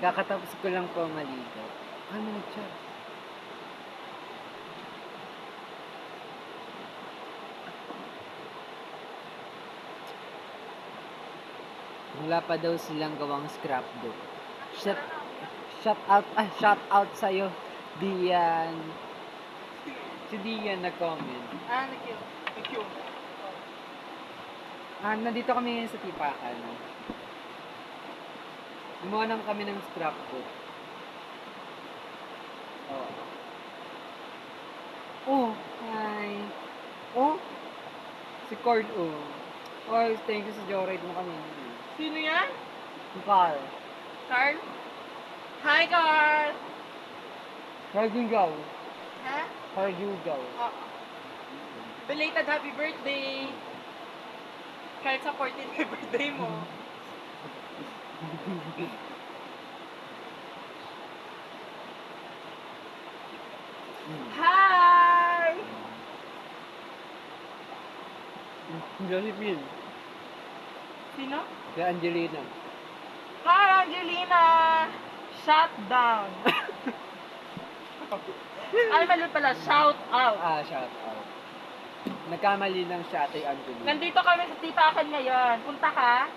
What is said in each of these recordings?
Kakatapos ko lang po maligo. Ano siya? Wala pa daw silang gawang scrapbook. Shout, shout out sa'yo, Dian. Si Dian nag-comment. Nag-Q. Nandito kami ngayon sa Tipakan. Gumawa naman kami ng scrapbook. Oh, hi. Oh, si Cord, oh. Oh, thank you sa Joyride mo kami. Sino yan? Si Carl. Carl? Hi, Carl! Harjugaw. Ha? Harjugaw. Belated happy birthday! Kahit sa 14th birthday mo. Hi! Josephine. Sino? Si Angelina. Hi, Angelina! Shut down! Ay, mali pala. Shout out! Shout out. Nagkamali lang siya, Ate Angelina. Nandito kami sa Tipakan ngayon. Punta ka?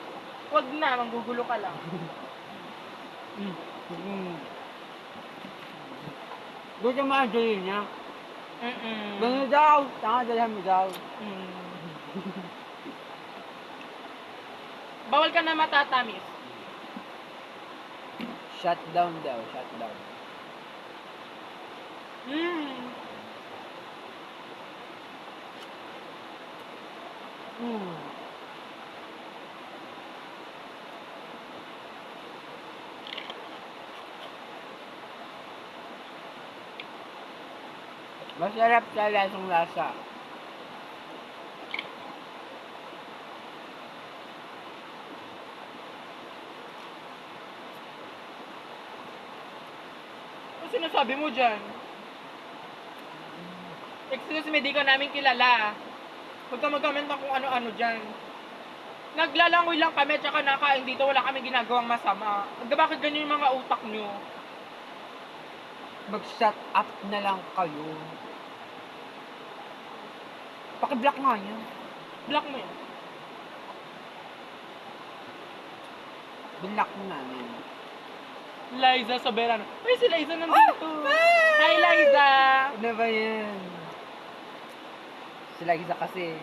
Huwag na, manggugulo ka lang. Gusto mo Angelina? Mm-mm. Ganun daw. Tanga, dalhan mo daw. Bawal ka na matatamis. Shut down daw, shut down. Masarap sa lasong lasa. Ano sinasabi mo dyan? Excuse me, di ka namin kilala. Huwag ka mag-comment ng kung ano-ano dyan. Naglalangoy lang kami, tsaka nakain dito, wala kami ginagawang masama. Bakit ganyan yung mga utak nyo? Mag-shut up na lang kayo. Paki-block nga yan. Block mo yan. Block mo namin. Liza Soberano. Uy, si Liza nandito. Hi, Liza! Ano ba yan? Sila Liza kasi.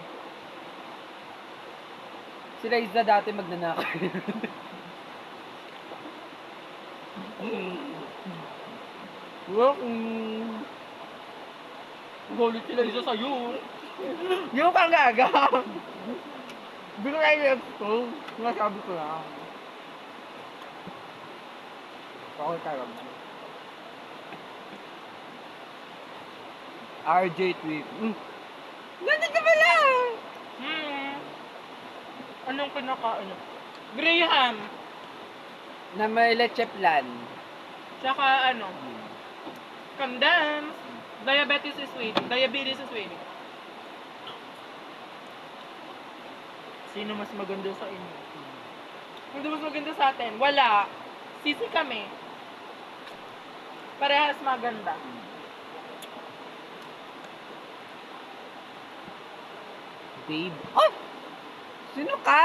Sila Liza dati magnanakaw. Galit si Liza sa'yo. Yung pang gaga. Bigla kayo ko. Sinasabi ko lang. Okay tayo. RJ Tweet. Nandito pala! Anong kinakain? Graham. Na may leche plan. Tsaka ano? Condensed. Diabetes is waiting. Diabetes is waiting. Sino mas maganda sa inyo? Hindi mas maganda sa atin? Wala. Sisi kami. Parehas maganda. Babe. Ay! Sino ka?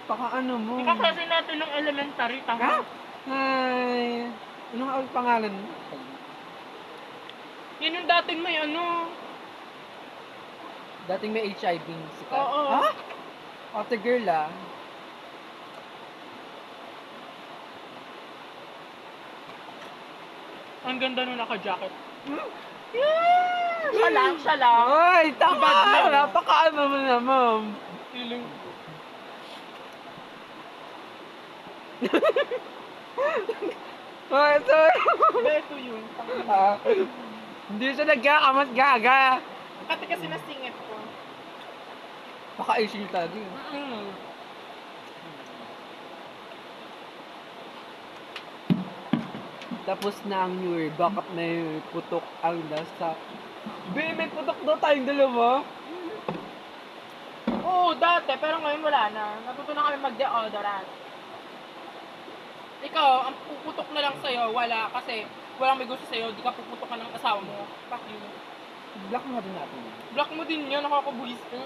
Baka ano mo? Ikaklase natin ng elementary, Ha? tama? Hi! Ano nga ang pangalan mo? Yan yung dating may ano. Dating may HIV si Kat. Oo. Ha? Ate girl ah. Ang ganda nung naka-jacket. Yeah! Siya lang, siya lang. Ay, tama! Bad lang. Napakaano mo naman. Feeling. Ay, sorry. Beto yun. Hindi siya nagkakamat gaga. Kati kasi nasingit ko. Paka-issue talaga yun. Tapos na ang New Year, bakit may putok ang lasa? Be, may putok daw tayong dalawa. Oo, dati. Pero ngayon wala na. Natuto na kami mag-deodorant. ikaw, ang puputok na lang sa'yo, wala. Kasi walang may gusto sa'yo, di ka puputokan ng asawa mo. Fuck you. Block mo na din natin. Block mo din yan, nakakabuhis ka.